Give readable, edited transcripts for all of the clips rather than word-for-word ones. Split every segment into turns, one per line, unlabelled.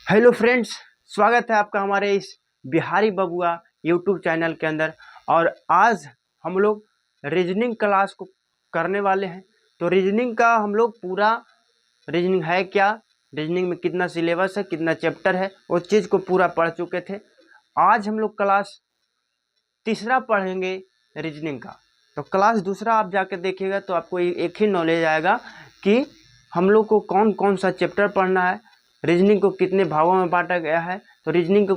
Hello friends, स्वागत है आपका हमारे इस बिहारी बबुआ यूट्यूब चैनल के अंदर। और आज हम लोग रीजनिंग क्लास को करने वाले हैं। तो रीजनिंग का हम लोग पूरा रीजनिंग है क्या, रीजनिंग में कितना सिलेबस है, कितना चैप्टर है, उस चीज़ को पूरा पढ़ चुके थे। आज हम लोग क्लास तीसरा पढ़ेंगे रीजनिंग का। तो क्लास दूसरा आप जाके देखिएगा तो आपको एक ही नॉलेज आएगा कि हम लोग को कौन कौन सा चैप्टर पढ़ना है, रीजनिंग को कितने भागों में बांटा गया है। तो रीजनिंग को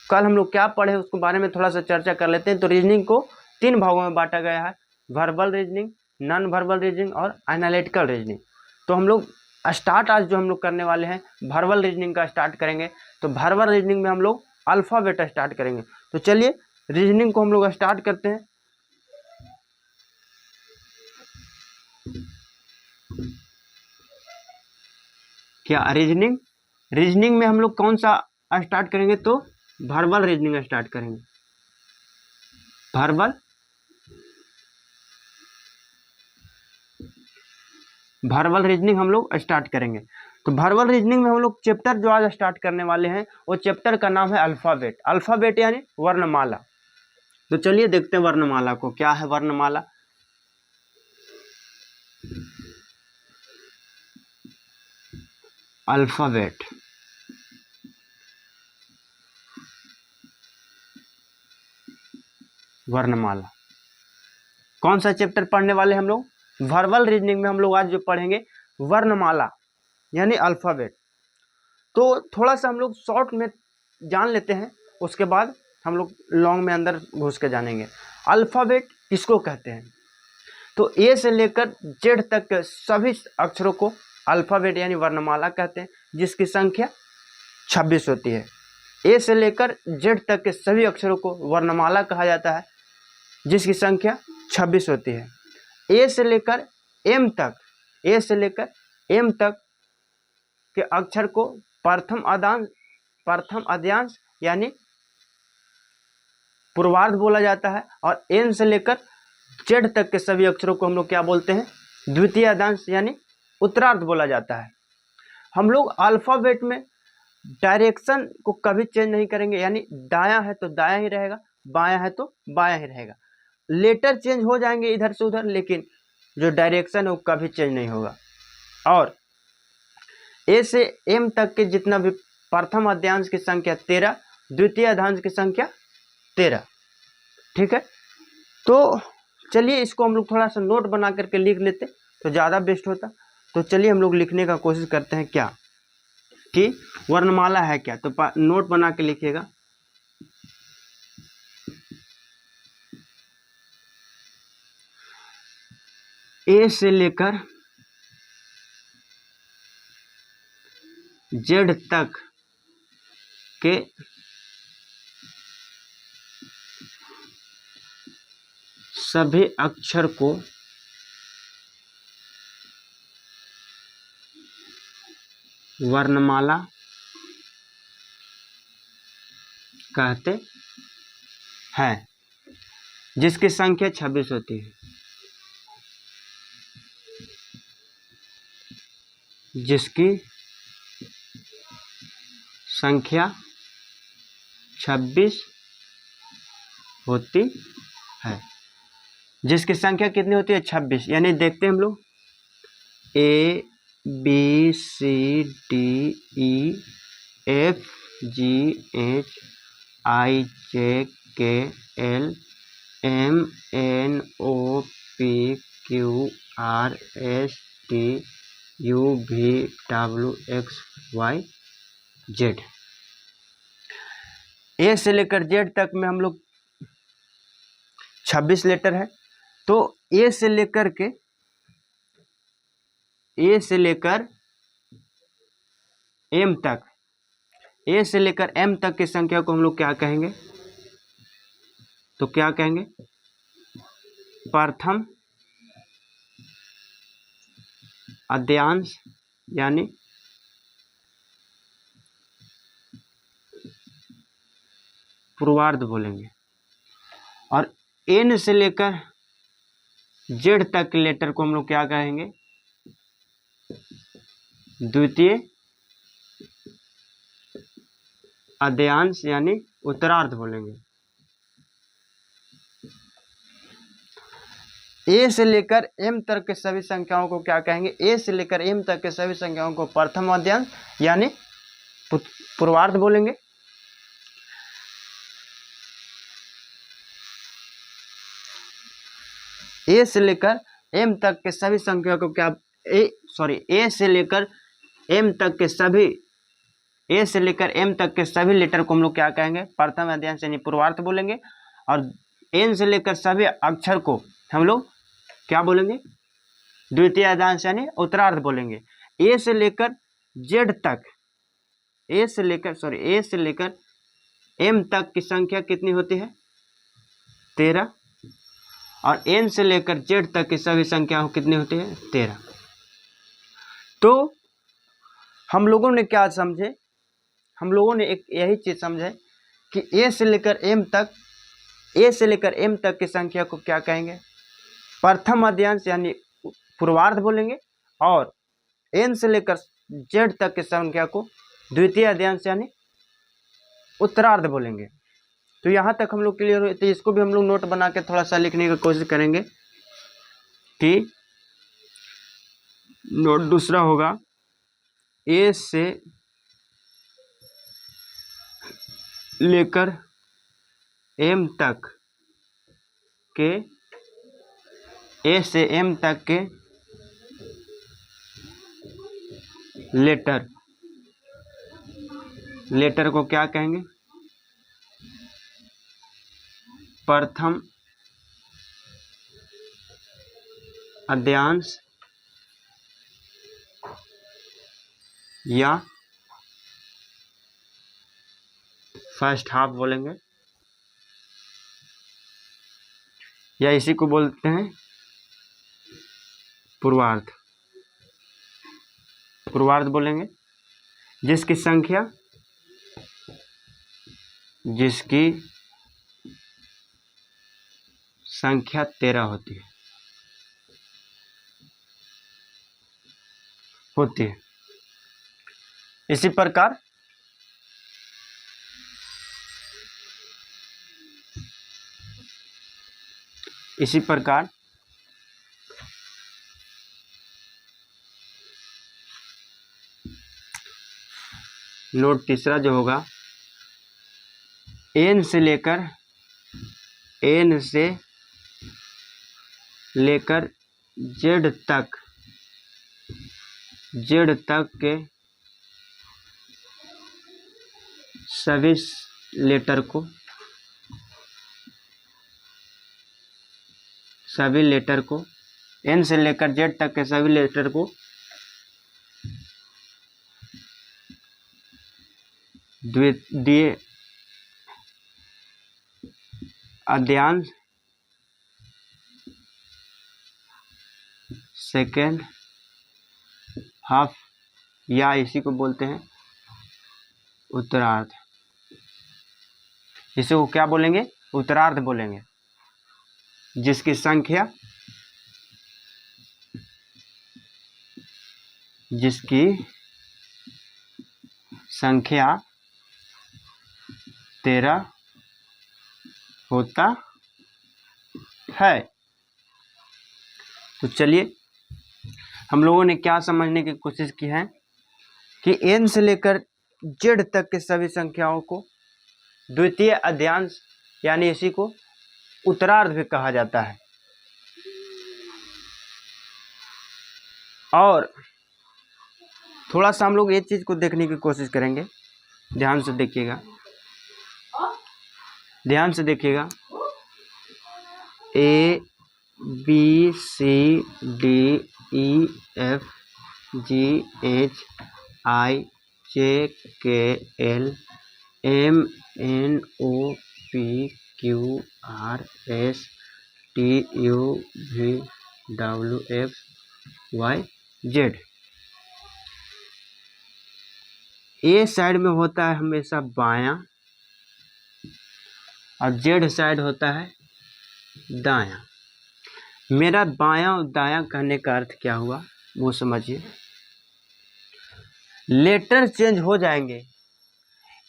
कल हम लोग क्या पढ़े उसके बारे में थोड़ा सा चर्चा कर लेते हैं। तो रीजनिंग को 3 भागों में बांटा गया है, verbal reasoning, non verbal reasoning और एनालिटिकल रीजनिंग। तो हम लोग स्टार्ट आज जो हम लोग करने वाले हैं वर्बल रीजनिंग का स्टार्ट करेंगे। तो वर्बल रीजनिंग में हम लोग अल्फ़ाबेट स्टार्ट करेंगे। तो चलिए रीजनिंग को हम लोग स्टार्ट करते हैं। क्या रीजनिंग रीजनिंग में हम लोग कौन सा स्टार्ट करेंगे? तो वर्बल रीजनिंग स्टार्ट करेंगे। वर्बल रीजनिंग हम लोग स्टार्ट करेंगे। तो वर्बल रीजनिंग में हम लोग चैप्टर जो आज स्टार्ट करने वाले हैं वो चैप्टर का नाम है अल्फ़ाबेट। अल्फ़ाबेट यानी वर्णमाला। तो चलिए देखते हैं वर्णमाला को। क्या है वर्णमाला? अल्फ़ाबेट वर्णमाला कौन सा चैप्टर पढ़ने वाले हम लोग? वर्बल रीजनिंग में हम लोग आज जो पढ़ेंगे वर्णमाला यानी अल्फ़ाबेट। तो थोड़ा सा हम लोग शॉर्ट में जान लेते हैं, उसके बाद हम लोग लॉन्ग में अंदर घुस के जानेंगे। अल्फ़ाबेट किसको कहते हैं? तो ए से लेकर जेड तक के सभी अक्षरों को अल्फ़ाबेट यानी वर्णमाला कहते हैं, जिसकी संख्या 26 होती है। ए से लेकर जेड तक के सभी अक्षरों को वर्णमाला कहा जाता है, जिसकी संख्या 26 होती है। ए से लेकर एम तक के अक्षर को प्रथम अद्यांश यानी पूर्वार्ध बोला जाता है। और एन से लेकर जेड तक के सभी अक्षरों को हम लोग क्या बोलते हैं? द्वितीय अद्यांश यानी उत्तरार्ध बोला जाता है। हम लोग अल्फ़ाबेट में डायरेक्शन को कभी चेंज नहीं करेंगे, यानी दायां है तो दायां ही रहेगा, बायां है तो बायां ही रहेगा। लेटर चेंज हो जाएंगे इधर से उधर, लेकिन जो डायरेक्शन है वो कभी चेंज नहीं होगा। और ए से एम तक के जितना भी प्रथम अद्यांश की संख्या 13, द्वितीय अद्यांश की संख्या 13। ठीक है, तो चलिए इसको हम लोग थोड़ा सा नोट बना करके लिख लेते तो ज़्यादा बेस्ट होता। तो चलिए हम लोग लिखने का कोशिश करते हैं क्या कि वर्णमाला है क्या। तो नोट बना के लिखिएगा। ए से लेकर जेड तक के सभी अक्षर को वर्णमाला कहते हैं, जिसकी संख्या 26 होती है। जिसकी संख्या 26 होती है। जिसकी संख्या कितनी होती है? 26। यानी देखते हैं हम लोग A B C D E F G H I J K L M N O P Q R S T U V W X Y Z. A से लेकर जेड तक में हम लोग 26 लेटर है। तो ए से लेकर एम तक की संख्या को हम लोग क्या कहेंगे? तो क्या कहेंगे? प्रथम अद्यांश यानी पूर्वार्ध बोलेंगे। और एन से लेकर जेड तक के लेटर को हम लोग क्या कहेंगे? द्वितीय अद्यांश यानी उत्तरार्ध बोलेंगे। ए से लेकर एम तक के सभी संख्याओं को क्या कहेंगे? ए से लेकर एम तक के सभी संख्याओं को प्रथम अद्यांश यानी पूर्वार्ध बोलेंगे। ए से लेकर एम तक के सभी संख्याओं को क्या ए से लेकर एम तक के सभी लेटर को हम लोग क्या कहेंगे? प्रथम अद्यांश यानी पूर्वार्ध बोलेंगे। और एन से लेकर सभी अक्षर को हम लोग क्या बोलेंगे? द्वितीय अद्यांश यानी उत्तरार्ध बोलेंगे। ए से लेकर जेड तक ए से लेकर एम तक की संख्या कितनी होती है? 13। और एन से लेकर जेड तक की सभी संख्याओं कितनी होती है? 13। तो हम लोगों ने क्या समझे? हम लोगों ने एक यही चीज समझे कि ए से लेकर एम तक की संख्या को क्या कहेंगे? प्रथम अद्यांश यानी पूर्वार्ध बोलेंगे। और एन से लेकर जेड तक की संख्या को द्वितीय अद्यांश यानी उत्तरार्ध बोलेंगे। तो यहाँ तक हम लोग क्लियर हुए। तो इसको भी हम लोग नोट बना के थोड़ा सा लिखने की कोशिश करेंगे कि नोट दूसरा होगा ए से लेकर एम तक के लेटर को क्या कहेंगे? प्रथम अद्यांश या फर्स्ट हाफ बोलेंगे, या इसी को बोलते हैं पूर्वार्ध बोलेंगे। जिसकी संख्या 13 होती है। इसी प्रकार नोट तीसरा जो होगा एन से लेकर जेड तक के सभी लेटर को एन से लेकर जेड तक के सभी लेटर को द्वितीय अद्यांश सेकेंड हाफ या इसी को बोलते हैं उत्तरार्ध। इसे को क्या बोलेंगे? उत्तरार्ध बोलेंगे। जिसकी संख्या 13 होता है। तो चलिए हम लोगों ने क्या समझने की कोशिश की है कि एन से लेकर जेड तक के सभी संख्याओं को द्वितीय अद्यांश यानी इसी को उत्तरार्ध भी कहा जाता है। और थोड़ा सा हम लोग ये चीज को देखने की कोशिश करेंगे। ध्यान से देखिएगा। A B C D E F G H I J K L M N O P Q R S T U V W X Y Z। A side में होता है हमेशा बायां और जेड साइड होता है दायां। मेरा बायां और दायां कहने का अर्थ क्या हुआ वो समझिए। लेटर चेंज हो जाएंगे।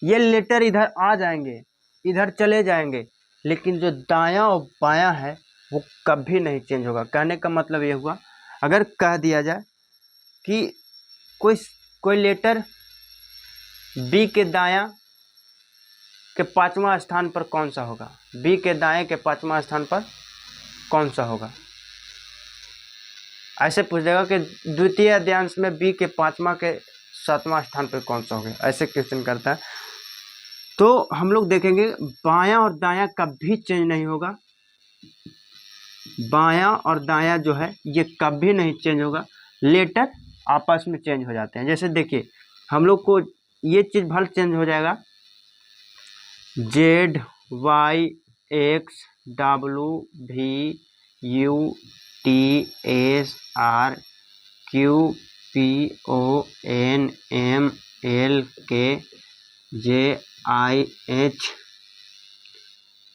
ये लेटर इधर आ जाएंगे, इधर चले जाएंगे, लेकिन जो दायां और बायां है वो कभी नहीं चेंज होगा। कहने का मतलब ये हुआ, अगर कह दिया जाए कि कोई लेटर बी के दायां के 5वां स्थान पर कौन सा होगा, बी के दाएं के 5वां स्थान पर कौन सा होगा। ऐसे पूछ देगा कि द्वितीय अध्यायांश में बी के 5वां के 7वां स्थान पर कौन सा होगा, ऐसे क्वेश्चन करता है। तो हम लोग देखेंगे बायां और दायां कभी चेंज नहीं होगा, बायां और दायां जो है ये कभी नहीं चेंज होगा, लेटर आपस में चेंज हो जाते हैं। जैसे देखिए हम लोग को ये चीज़ भले चेंज हो जाएगा, Z Y X W V U T S R Q P O N M L K J I H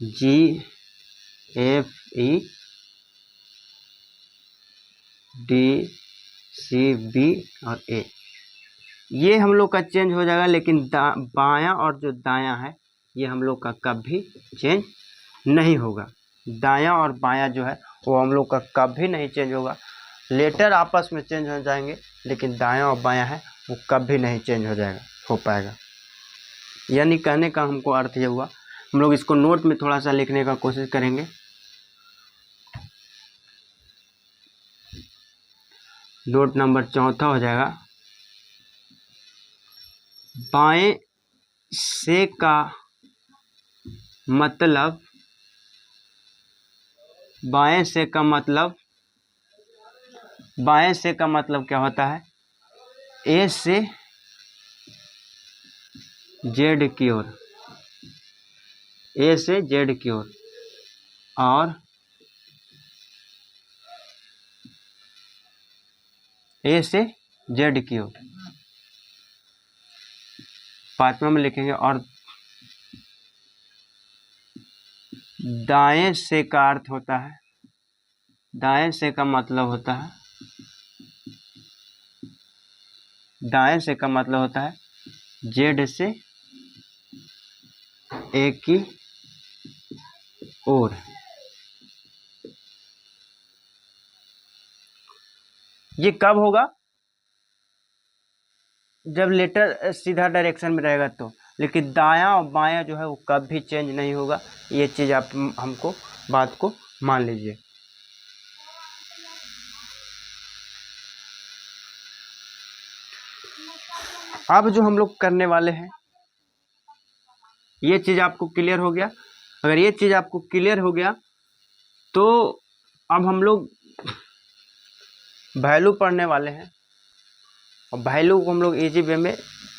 G F E D C B और ए, ये हम लोग का चेंज हो जाएगा, लेकिन बायां और जो दायां है ये हम लोग का कभी चेंज नहीं होगा। दायां और बायां जो है वो हम लोग का कभी नहीं चेंज होगा, लेटर आपस में चेंज हो जाएंगे, लेकिन दायां और बायां है वो कभी नहीं चेंज हो पाएगा। यानी कहने का हमको अर्थ ये हुआ। हम लोग इसको नोट में थोड़ा सा लिखने का कोशिश करेंगे। नोट नंबर 4 हो जाएगा, बाएं से का मतलब, बाएं से का मतलब क्या होता है, ए से जेड की ओर, ए से जेड की ओर, और ए से जेड की ओर। 5वां में लिखेंगे, और दाएं से का अर्थ होता है, दाएं से का मतलब होता है, दाएं से का मतलब होता है जेड से ए की ओर। ये कब होगा, जब लेटर सीधा डायरेक्शन में रहेगा तो, लेकिन दायां और बायां जो है वो कभी चेंज नहीं होगा। ये चीज़ आप हमको बात को मान लीजिए। अब जो हम लोग करने वाले हैं, ये चीज़ आपको क्लियर हो गया। अगर ये चीज़ आपको क्लियर हो गया तो अब हम लोग वैल्यू पढ़ने वाले हैं, और वैल्यू को हम लोग इजी वे में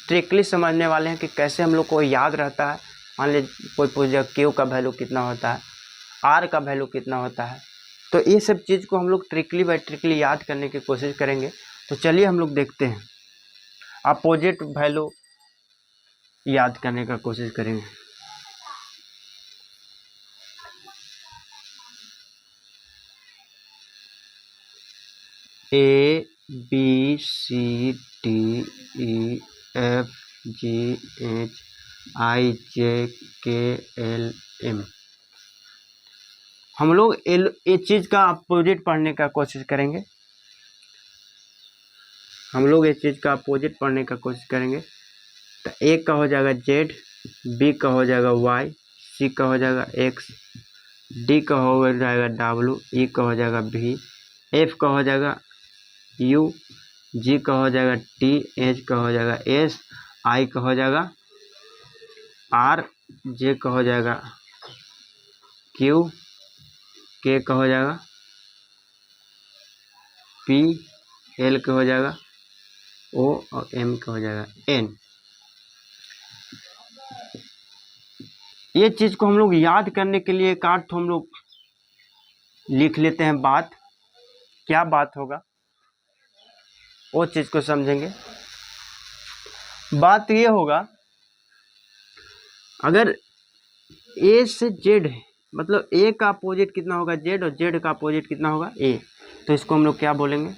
ट्रिकली समझने वाले हैं कि कैसे हम लोग को याद रहता है। मान लीजिए कोई पूछ जाए क्यू का वैल्यू कितना होता है, आर का वैल्यू कितना होता है, तो ये सब चीज़ को हम लोग ट्रिकली बाय ट्रिकली याद करने की कोशिश करेंगे। तो चलिए हम लोग देखते हैं, अपोजिट वैल्यू याद करने का कोशिश करेंगे। A B C D E F G H I J K L M. हम लोग ये चीज़ का अपोजिट पढ़ने का कोशिश करेंगे, हम लोग इस चीज़ का अपोजिट पढ़ने का कोशिश करेंगे। तो ए का हो जाएगा जेड, बी का हो जाएगा वाई, सी का हो जाएगा एक्स, डी का हो जाएगा डब्लू, ई का हो जाएगा वी, एफ का हो जाएगा यू, जी का हो जाएगा टी, एच का हो जाएगा एस, आई का हो जाएगा आर, जे का हो जाएगा क्यू, के का हो जाएगा पी, एल का हो जाएगा ओ, और एम का हो जाएगा एन। ये चीज़ को हम लोग याद करने के लिए एक हम लोग लिख लेते हैं। बात क्या बात होगा वो चीज़ को समझेंगे। बात ये होगा, अगर ए से जेड है, मतलब ए का अपोजिट कितना होगा जेड, और जेड का अपोजिट कितना होगा ए, तो इसको हम लोग क्या बोलेंगे,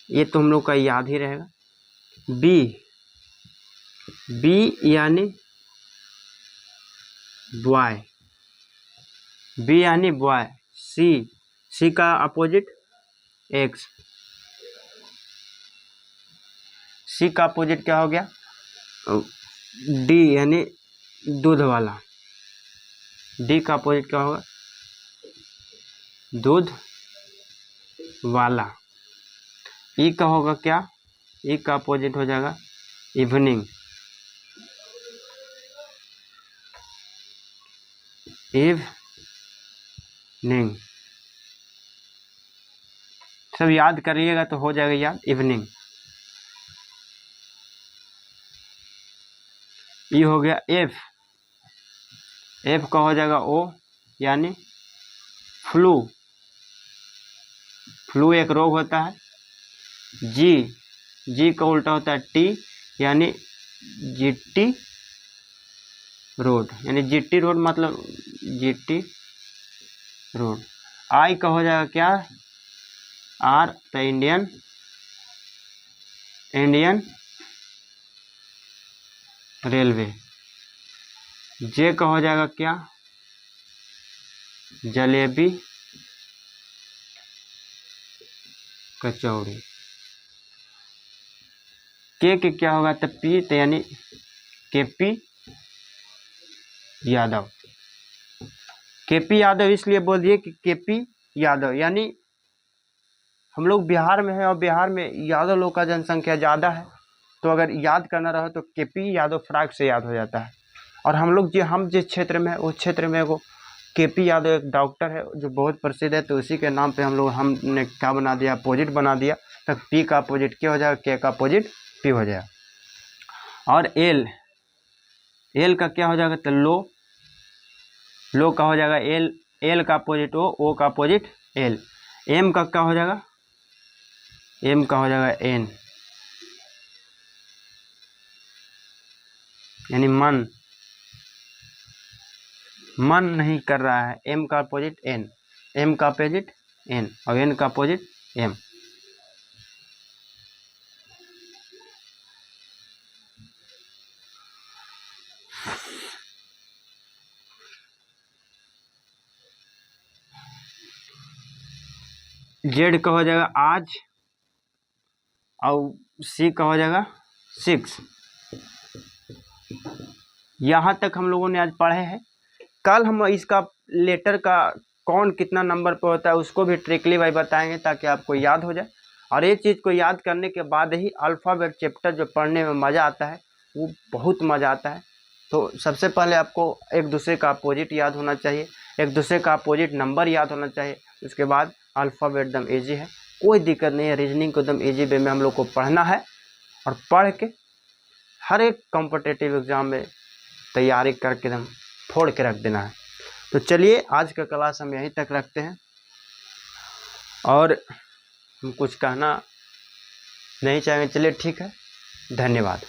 ये तो हम लोग का याद ही रहेगा। बी बी यानी बॉय, बी यानी बॉय। सी का अपोजिट एक्स, सी का अपोजिट क्या हो गया? डी यानी दूध वाला, डी का अपोजिट क्या होगा? दूध वाला। ई का होगा क्या? ई का अपोजिट हो जाएगा इवनिंग, इवनिंग। सब याद करिएगा तो हो जाएगा याद, इवनिंग। ई हो गया एफ, एफ का हो जाएगा ओ यानी फ्लू, फ्लू एक रोग होता है। जी, जी का उल्टा होता है टी यानी जीटी रोड, यानी जीटी रोड मतलब जीटी रोड। आई का हो जाएगा क्या? आर तो इंडियन, इंडियन रेलवे। जे का हो जाएगा क्या? जलेबी कचौड़ी। के क्या होगा? तो पी तो यानी केपी यादव। केपी यादव इसलिए बोल दिए कि केपी यादव यानी हम लोग बिहार में हैं और बिहार में यादव लोग का जनसंख्या ज़्यादा है, तो अगर याद करना रहे तो केपी यादव फटाक से याद हो जाता है। और हम जिस क्षेत्र में है उस क्षेत्र में वो केपी यादव एक डॉक्टर है जो बहुत प्रसिद्ध है, तो उसी के नाम पे हमने क्या बना दिया? अपोजिट बना दिया। तो पी का अपोजिट क्या हो जाएगा? के का अपोजिट पी हो जाएगा। और एल, एल का क्या हो जाएगा? तो लो, लो का हो जाएगा एल, एल का अपोजिट ओ का अपोजिट एल। एम का क्या हो जाएगा? एम का हो जाएगा एन यानी मन, मन नहीं कर रहा है। एम का अपोजिट एन, एम का अपोजिट एन और एन का अपोजिट एम। जेड का हो जाएगा आज और सी का हो जाएगा 6। यहाँ तक हम लोगों ने आज पढ़े हैं। कल हम इसका लेटर का कौन कितना नंबर पर होता है उसको भी ट्रिकली वाई बताएंगे ताकि आपको याद हो जाए। और ये चीज़ को याद करने के बाद ही अल्फ़ाबेट चैप्टर जो पढ़ने में मज़ा आता है वो बहुत मज़ा आता है। तो सबसे पहले आपको एक दूसरे का अपोजिट याद होना चाहिए, एक दूसरे का अपोजिट नंबर याद होना चाहिए। उसके बाद अल्फ़ाबेट एकदम ईजी है, कोई दिक्कत नहीं है। रीजनिंग को एकदम ईजी वे में हम लोग को पढ़ना है और पढ़ के हर एक कॉम्पिटिटिव एग्ज़ाम में तैयारी करके एकदम फोड़ के रख देना है। तो चलिए आज का क्लास हम यहीं तक रखते हैं और हम कुछ कहना नहीं चाहेंगे। चलिए ठीक है, धन्यवाद।